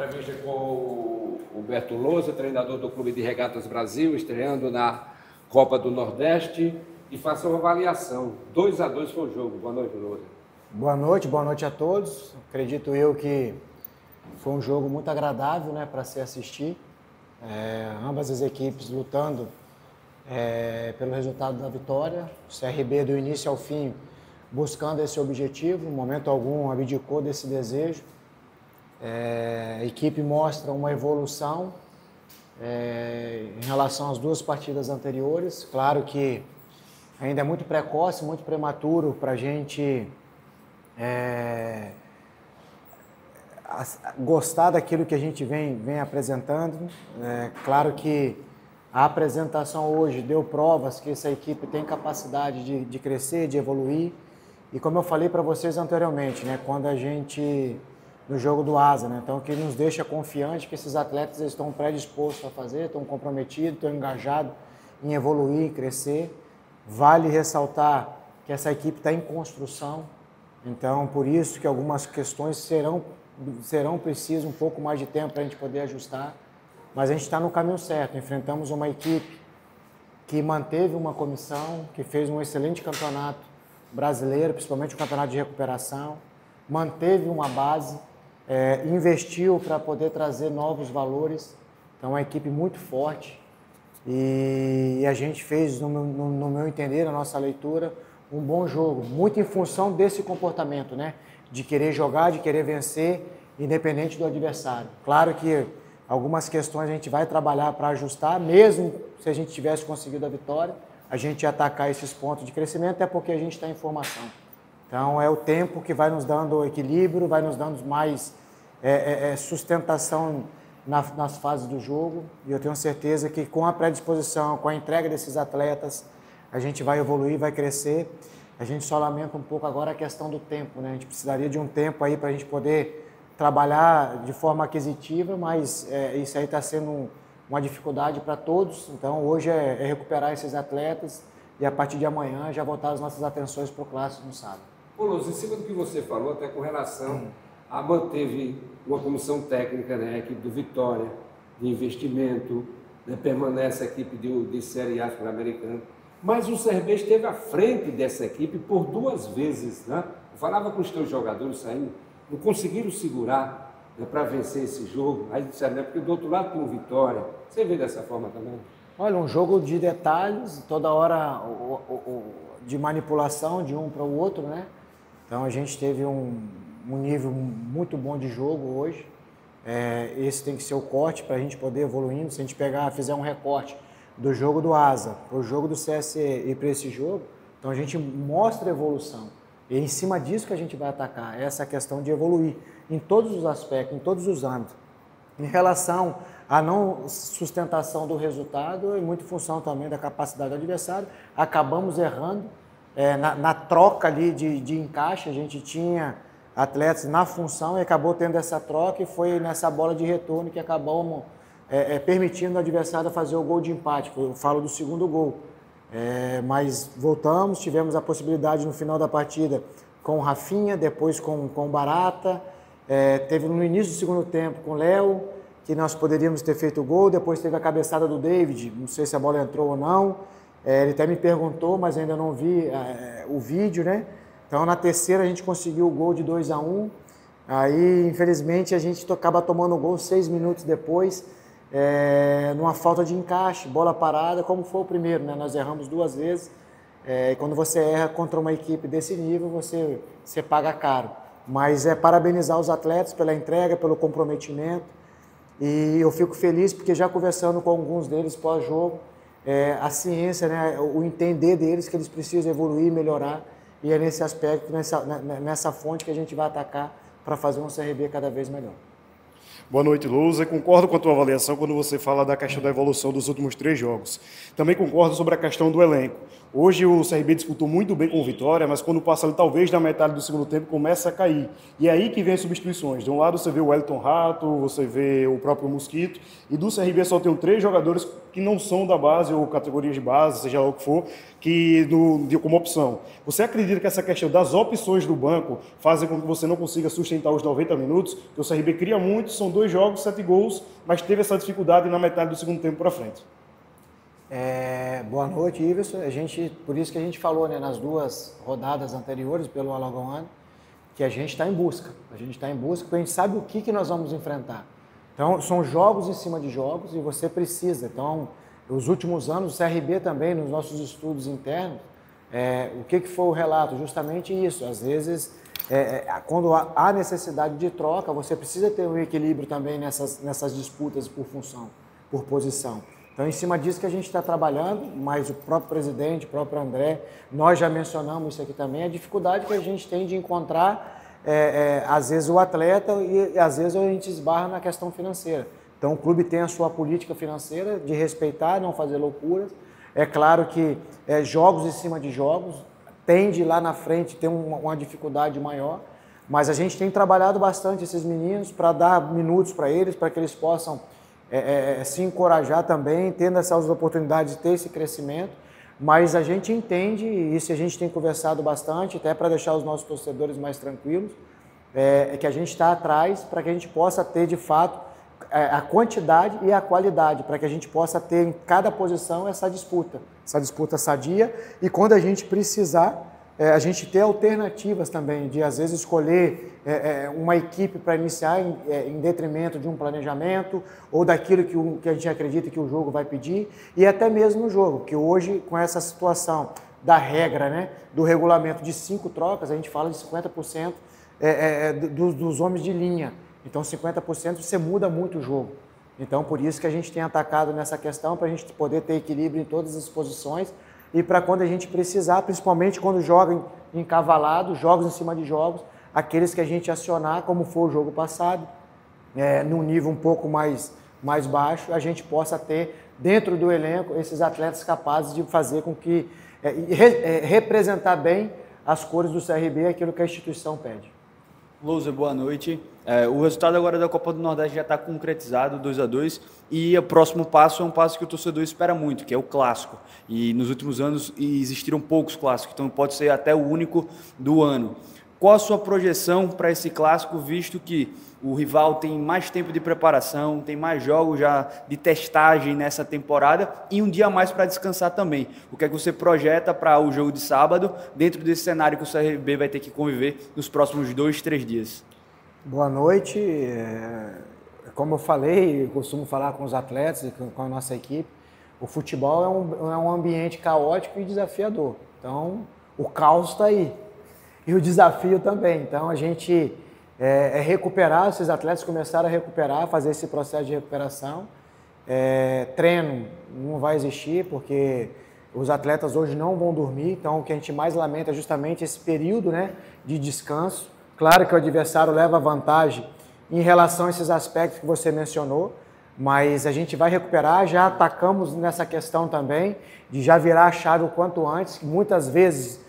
Entrevista com o Humberto Lousa, treinador do Clube de Regatas Brasil, estreando na Copa do Nordeste, e faça uma avaliação. 2-2 foi o jogo. Boa noite, Lousa. Boa noite a todos. Acredito eu que foi um jogo muito agradável, né, para se assistir. Ambas as equipes lutando pelo resultado da vitória. O CRB do início ao fim buscando esse objetivo, em momento algum abdicou desse desejo. A equipe mostra uma evolução em relação às duas partidas anteriores. Claro que ainda é muito precoce, muito prematuro para a gente gostar daquilo que a gente vem apresentando. Claro que a apresentação hoje deu provas que essa equipe tem capacidade de crescer, de evoluir. E como eu falei para vocês anteriormente, né, quando a gente, no jogo do Asa, né, então que nos deixa confiante que esses atletas estão predispostos a fazer, estão comprometidos, estão engajados em evoluir, em crescer. Vale ressaltar que essa equipe está em construção, então por isso que algumas questões serão precisas um pouco mais de tempo para a gente poder ajustar, mas a gente está no caminho certo. Enfrentamos uma equipe que manteve uma comissão, que fez um excelente campeonato brasileiro, principalmente o campeonato de recuperação, manteve uma base, investiu para poder trazer novos valores, então é uma equipe muito forte e a gente fez, no meu entender, na nossa leitura, um bom jogo, muito em função desse comportamento, né? De querer jogar, de querer vencer, independente do adversário. Claro que algumas questões a gente vai trabalhar para ajustar, mesmo se a gente tivesse conseguido a vitória, a gente ia atacar esses pontos de crescimento, até porque a gente está em formação. Então é o tempo que vai nos dando equilíbrio, vai nos dando mais sustentação nas fases do jogo, e eu tenho certeza que com a predisposição, com a entrega desses atletas, a gente vai evoluir, vai crescer. A gente só lamenta um pouco agora a questão do tempo, né? A gente precisaria de um tempo aí para a gente poder trabalhar de forma aquisitiva, mas isso aí está sendo uma dificuldade para todos. Então hoje é recuperar esses atletas e a partir de amanhã já voltar as nossas atenções para o clássico no sábado. Ô, Lousa, em cima do que você falou, até com relação a manteve uma comissão técnica, né, a equipe do Vitória, de investimento, né, permanece a equipe de Série A sul-americana. Mas o CRB esteve à frente dessa equipe por 2 vezes, né? Eu falava com os teus jogadores saindo, não conseguiram segurar, né, para vencer esse jogo. Aí disseram, né, porque do outro lado tem o Vitória. Você vê dessa forma também? Olha, um jogo de detalhes, toda hora de manipulação de um para o outro, né? Então a gente teve um nível muito bom de jogo hoje. Esse tem que ser o corte para a gente poder evoluindo. Se a gente fizer um recorte do jogo do Asa para o jogo do CSE e para esse jogo, então a gente mostra evolução. E é em cima disso que a gente vai atacar, essa questão de evoluir em todos os aspectos, em todos os âmbitos. Em relação à não sustentação do resultado, é muito função também da capacidade do adversário. Acabamos errando na troca ali de encaixe, a gente tinha atletas na função e acabou tendo essa troca, e foi nessa bola de retorno que acabamos permitindo o adversário fazer o gol de empate. Eu falo do segundo gol. Mas voltamos, tivemos a possibilidade no final da partida com o Rafinha, depois com o Barata, teve no início do segundo tempo com o Léo, que nós poderíamos ter feito o gol, depois teve a cabeçada do David, não sei se a bola entrou ou não, ele até me perguntou, mas ainda não vi o vídeo, né? Então na terceira a gente conseguiu o gol de 2-1, aí infelizmente a gente acaba tomando o gol 6 minutos depois, numa falta de encaixe, bola parada, como foi o primeiro, né? Nós erramos 2 vezes, e quando você erra contra uma equipe desse nível, você paga caro. Mas parabenizar os atletas pela entrega, pelo comprometimento, e eu fico feliz porque já conversando com alguns deles pós-jogo, a ciência, né? O entender deles que eles precisam evoluir, melhorar, e é nesse aspecto, nessa fonte que a gente vai atacar para fazer um CRB cada vez melhor. Boa noite, Lousa. Concordo com a tua avaliação quando você fala da questão da evolução dos últimos 3 jogos. Também concordo sobre a questão do elenco. Hoje o CRB disputou muito bem com o Vitória, mas quando passa ali, talvez da metade do segundo tempo começa a cair. E é aí que vem as substituições. De um lado você vê o Wellington Rato, você vê o próprio Mosquito, e do CRB só tem 3 jogadores que não são da base ou categorias de base, seja lá o que for, como opção. Você acredita que essa questão das opções do banco fazem com que você não consiga sustentar os 90 minutos? Que o CRB cria muito, são 2 jogos, 7 gols, mas teve essa dificuldade na metade do segundo tempo para frente. Boa noite, Iverson. Por isso que a gente falou, né, nas 2 rodadas anteriores pelo Alagoano, que a gente está em busca. A gente está em busca porque a gente sabe o que nós vamos enfrentar. Então, são jogos em cima de jogos e você precisa. Então, nos últimos anos, o CRB também, nos nossos estudos internos, o que foi o relato? Justamente isso. Às vezes, quando há necessidade de troca, você precisa ter um equilíbrio também nessas disputas por função, por posição. Então, em cima disso que a gente está trabalhando, mas o próprio presidente, o próprio André, nós já mencionamos isso aqui também, a dificuldade que a gente tem de encontrar, às vezes, o atleta e às vezes a gente esbarra na questão financeira. Então, o clube tem a sua política financeira de respeitar, não fazer loucuras. É claro que jogos em cima de jogos tende lá na frente ter uma dificuldade maior, mas a gente tem trabalhado bastante esses meninos para dar minutos para eles, para que eles possam se encorajar também, tendo essas oportunidades de ter esse crescimento, mas a gente entende, e isso a gente tem conversado bastante, até para deixar os nossos torcedores mais tranquilos, que a gente está atrás para que a gente possa ter, de fato, a quantidade e a qualidade, para que a gente possa ter em cada posição essa disputa sadia, e quando a gente precisar, a gente ter alternativas também, de às vezes escolher uma equipe para iniciar em detrimento de um planejamento ou daquilo que a gente acredita que o jogo vai pedir, e até mesmo no jogo, que hoje com essa situação da regra, né, do regulamento de 5 trocas, a gente fala de 50% dos homens de linha, então 50% você muda muito o jogo. Então por isso que a gente tem atacado nessa questão, para a gente poder ter equilíbrio em todas as posições, e para quando a gente precisar, principalmente quando joga encavalado, jogos em cima de jogos, aqueles que a gente acionar, como foi o jogo passado, num nível um pouco mais baixo, a gente possa ter dentro do elenco esses atletas capazes de fazer com que, representar bem as cores do CRB, aquilo que a instituição pede. Louser, boa noite. O resultado agora da Copa do Nordeste já está concretizado, 2-2, e o próximo passo é um passo que o torcedor espera muito, que é o clássico. E nos últimos anos existiram poucos clássicos, então pode ser até o único do ano. Qual a sua projeção para esse clássico, visto que o rival tem mais tempo de preparação, tem mais jogos já de testagem nessa temporada e um dia a mais para descansar também? O que é que você projeta para o jogo de sábado, dentro desse cenário que o CRB vai ter que conviver nos próximos 2, 3 dias? Boa noite. Como eu falei, eu costumo falar com os atletas e com a nossa equipe, o futebol é um ambiente caótico e desafiador. Então, o caos está aí. E o desafio também. Então, a gente recuperar, esses atletas começaram a recuperar, fazer esse processo de recuperação. Treino não vai existir, porque os atletas hoje não vão dormir. Então, o que a gente mais lamenta é justamente esse período, né, de descanso. Claro que o adversário leva vantagem em relação a esses aspectos que você mencionou, mas a gente vai recuperar, já atacamos nessa questão também, de já virar a chave o quanto antes. Muitas vezes,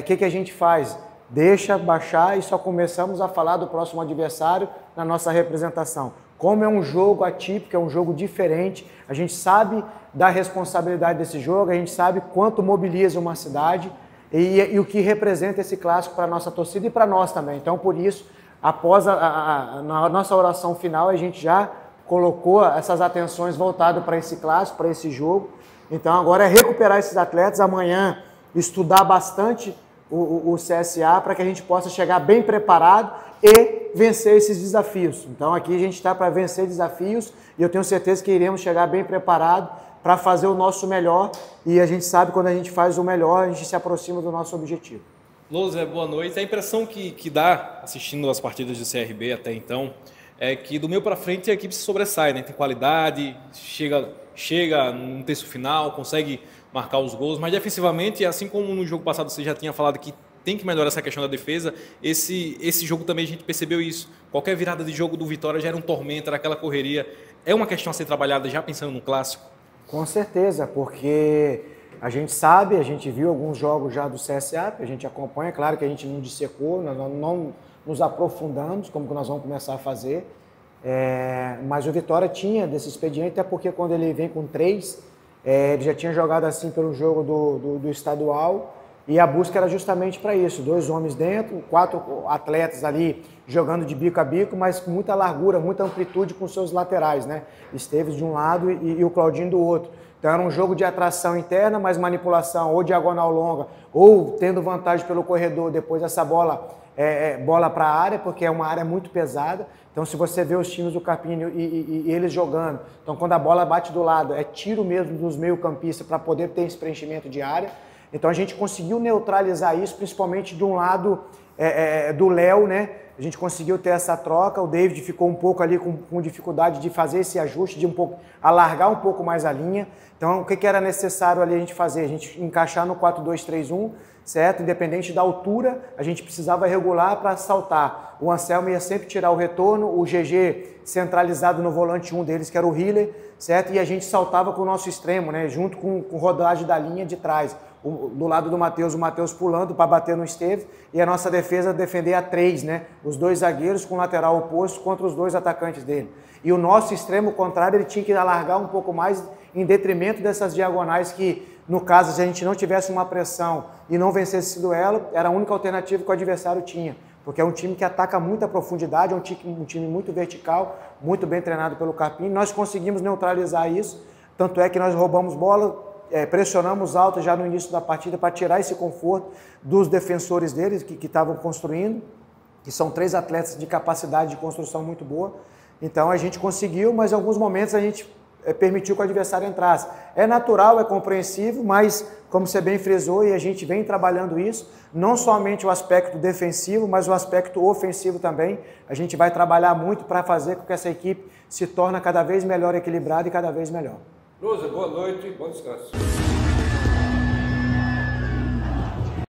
que a gente faz? Deixa baixar e só começamos a falar do próximo adversário na nossa representação. Como é um jogo atípico, é um jogo diferente, a gente sabe da responsabilidade desse jogo, a gente sabe quanto mobiliza uma cidade e o que representa esse clássico para a nossa torcida e para nós também. Então, por isso, após na nossa oração final, a gente já colocou essas atenções voltadas para esse clássico, para esse jogo. Então, agora é recuperar esses atletas, amanhã estudar bastante o CSA para que a gente possa chegar bem preparado e vencer esses desafios. Então aqui a gente está para vencer desafios e eu tenho certeza que iremos chegar bem preparado para fazer o nosso melhor, e a gente sabe que quando a gente faz o melhor, a gente se aproxima do nosso objetivo. Louser, boa noite. A impressão que dá assistindo as partidas do CRB até então é que do meio para frente a equipe se sobressai, né? Tem qualidade, chega no terço final, consegue marcar os gols, mas defensivamente, assim como no jogo passado você já tinha falado que tem que melhorar essa questão da defesa, esse jogo também a gente percebeu isso. Qualquer virada de jogo do Vitória já era um tormento, era aquela correria. É uma questão a ser trabalhada já pensando no clássico? Com certeza, porque a gente sabe, a gente viu alguns jogos já do CSA, que a gente acompanha, claro que a gente não dissecou, nós não nos aprofundamos, como que nós vamos começar a fazer, Mas o Vitória tinha desse expediente, até porque quando ele vem com 3, ele já tinha jogado assim pelo jogo do estadual, e a busca era justamente para isso, 2 homens dentro, 4 atletas ali jogando de bico a bico, mas com muita largura, muita amplitude com seus laterais, né? Esteves de um lado e o Claudinho do outro. Então era um jogo de atração interna, mas manipulação ou diagonal longa, ou tendo vantagem pelo corredor, depois essa bola para a área, porque é uma área muito pesada. Então se você vê os times do Carpini e eles jogando, então quando a bola bate do lado, é tiro mesmo dos meio-campistas para poder ter esse preenchimento de área. Então a gente conseguiu neutralizar isso, principalmente de um lado do Léo, né? A gente conseguiu ter essa troca, o David ficou um pouco ali com dificuldade de fazer esse ajuste, de alargar um pouco mais a linha. Então o que era necessário ali a gente fazer? A gente encaixar no 4-2-3-1, certo? Independente da altura, a gente precisava regular para saltar. O Anselmo ia sempre tirar o retorno, o GG centralizado no volante 1 deles, que era o Hiller, certo? E a gente saltava com o nosso extremo, né? Junto com rodagem da linha de trás. Do lado do Matheus, o Matheus pulando para bater no Esteves, e a nossa defesa defender a 3, né? Os 2 zagueiros com o lateral oposto contra os 2 atacantes dele. E o nosso extremo contrário, ele tinha que alargar um pouco mais em detrimento dessas diagonais que, no caso, se a gente não tivesse uma pressão e não vencesse esse duelo, era a única alternativa que o adversário tinha. Porque é um time que ataca muita profundidade, é um time muito vertical, muito bem treinado pelo Carpini. Nós conseguimos neutralizar isso, tanto é que nós roubamos bola, pressionamos alto já no início da partida para tirar esse conforto dos defensores deles que estavam construindo, que são 3 atletas de capacidade de construção muito boa. Então a gente conseguiu, mas em alguns momentos a gente permitiu que o adversário entrasse. É natural, é compreensível, mas como você bem frisou, e a gente vem trabalhando isso, não somente o aspecto defensivo, mas o aspecto ofensivo também. A gente vai trabalhar muito para fazer com que essa equipe se torne cada vez melhor equilibrada e cada vez melhor. Lousa, boa noite, bom descanso.